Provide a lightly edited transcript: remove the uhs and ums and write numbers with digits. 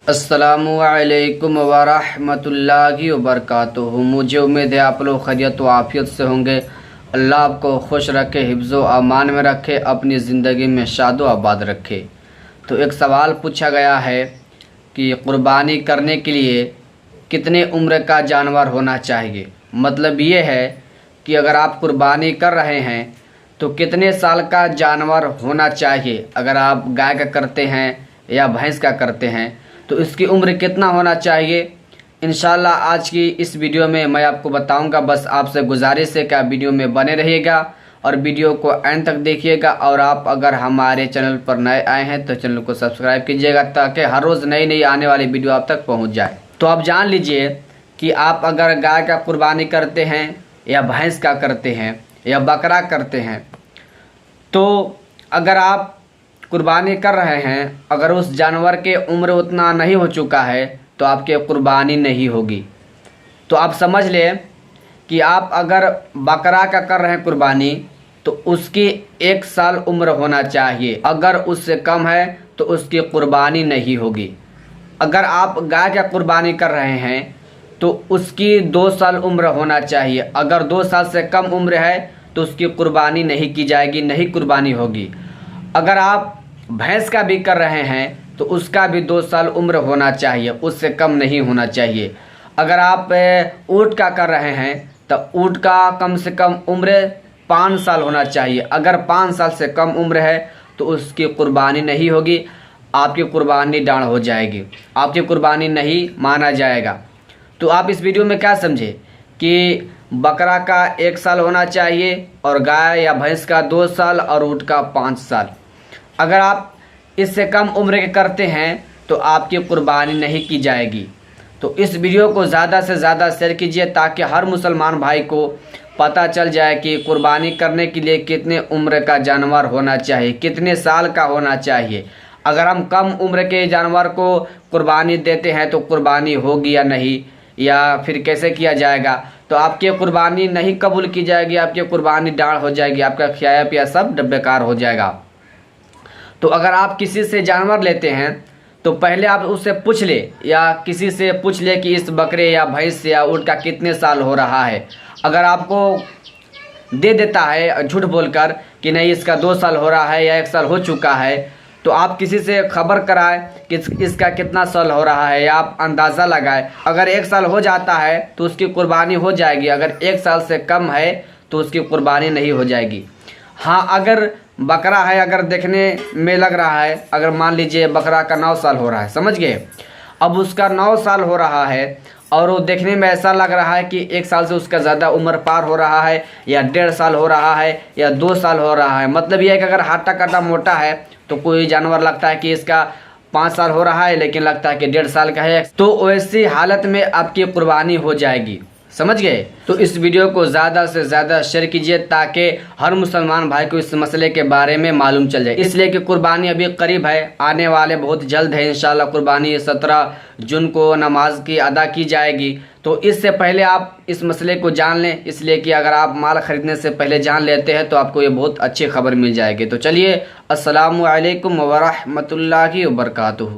अस्सलामुअलैकुम वरहमतुल्लाहि वबरकातुहू। मुझे उम्मीद है आप लोग खैरियत व आफियत से होंगे। अल्लाह आपको खुश रखे, हिफ्ज़ व अमान में रखे, अपनी ज़िंदगी में शाद व आबाद रखे। तो एक सवाल पूछा गया है कि क़ुरबानी करने के लिए कितने उम्र का जानवर होना चाहिए। मतलब ये है कि अगर आप क़ुरबानी कर रहे हैं तो कितने साल का जानवर होना चाहिए। अगर आप गाय का करते हैं या भैंस का करते हैं तो इसकी उम्र कितना होना चाहिए, इंशाल्लाह आज की इस वीडियो में मैं आपको बताऊंगा। बस आपसे गुजारिश है कि आप वीडियो में बने रहिएगा और वीडियो को एंड तक देखिएगा। और आप अगर हमारे चैनल पर नए आए हैं तो चैनल को सब्सक्राइब कीजिएगा ताकि हर रोज़ नई नई आने वाली वीडियो आप तक पहुंच जाए। तो आप जान लीजिए कि आप अगर गाय का कुर्बानी करते हैं या भैंस का करते हैं या बकरा करते हैं, तो अगर आप कुर्बानी कर रहे हैं, अगर उस जानवर के उम्र उतना नहीं हो चुका है तो आपके कुर्बानी नहीं होगी। तो आप समझ लें कि आप अगर बकरा का कर रहे हैं कुर्बानी तो उसकी 1 साल उम्र होना चाहिए। अगर उससे कम है तो उसकी कुर्बानी नहीं होगी। अगर आप गाय का कुर्बानी कर रहे हैं तो उसकी 2 साल उम्र होना चाहिए। अगर 2 साल से कम उम्र है तो उसकी कुर्बानी नहीं की जाएगी, नहीं कुर्बानी होगी। अगर आप भैंस का भी कर रहे हैं तो उसका भी 2 साल उम्र होना चाहिए, उससे कम नहीं होना चाहिए। अगर आप ऊँट का कर रहे हैं तो ऊँट का कम से कम उम्र 5 साल होना चाहिए। अगर 5 साल से कम उम्र है तो उसकी कुर्बानी नहीं होगी, आपकी कुर्बानी डाँड हो जाएगी, आपकी कुर्बानी नहीं माना जाएगा। तो आप इस वीडियो में क्या समझे कि बकरा का 1 साल होना चाहिए और गाय या भैंस का 2 साल और ऊँट का 5 साल। अगर आप इससे कम उम्र के करते हैं तो आपकी कुर्बानी नहीं की जाएगी। तो इस वीडियो को ज़्यादा से ज़्यादा शेयर कीजिए ताकि हर मुसलमान भाई को पता चल जाए कि कुर्बानी करने के लिए कितने उम्र का जानवर होना चाहिए, कितने साल का होना चाहिए। अगर हम कम उम्र के जानवर को कुर्बानी देते हैं तो कुर्बानी होगी या नहीं, या फिर कैसे किया जाएगा, तो आपकी कुर्बानी नहीं कबूल की जाएगी, आपकी कुर्बानी डाँड हो जाएगी, आपका खाया पिया सब बेकार हो जाएगा। तो अगर आप किसी से जानवर लेते हैं तो पहले आप उससे पूछ ले या किसी से पूछ ले कि इस बकरे या भैंस या ऊँट का कितने साल हो रहा है। अगर आपको दे देता है झूठ बोलकर कि नहीं इसका 2 साल हो रहा है या 1 साल हो चुका है, तो आप किसी से खबर कराएं कि इसका कितना साल हो रहा है या आप अंदाज़ा लगाएं। अगर 1 साल हो जाता है तो उसकी कुर्बानी हो जाएगी, अगर 1 साल से कम है तो उसकी कुर्बानी नहीं हो जाएगी। हाँ, अगर बकरा है, अगर देखने में लग रहा है, अगर मान लीजिए बकरा का 9 साल हो रहा है, समझ गए, अब उसका 9 साल हो रहा है और वो देखने में ऐसा लग रहा है कि 1 साल से उसका ज़्यादा उम्र पार हो रहा है या 1.5 साल हो रहा है या 2 साल हो रहा है। मतलब ये है कि अगर हाथा काटा मोटा है तो कोई जानवर लगता है कि इसका 5 साल हो रहा है लेकिन लगता है कि 1.5 साल का है, तो वैसी हालत में आपकी कुर्बानी हो जाएगी। समझ गए। तो इस वीडियो को ज़्यादा से ज़्यादा शेयर कीजिए ताकि हर मुसलमान भाई को इस मसले के बारे में मालूम चल जाए। इसलिए कि कुर्बानी अभी करीब है, आने वाले बहुत जल्द है इंशाल्लाह। कुर्बानी 17 जून को नमाज की अदा की जाएगी। तो इससे पहले आप इस मसले को जान लें, इसलिए कि अगर आप माल ख़रीदने से पहले जान लेते हैं तो आपको ये बहुत अच्छी खबर मिल जाएगी। तो चलिए, अस्सलामु अलैकुम वरहमतुल्लाहि वबरकातुहू।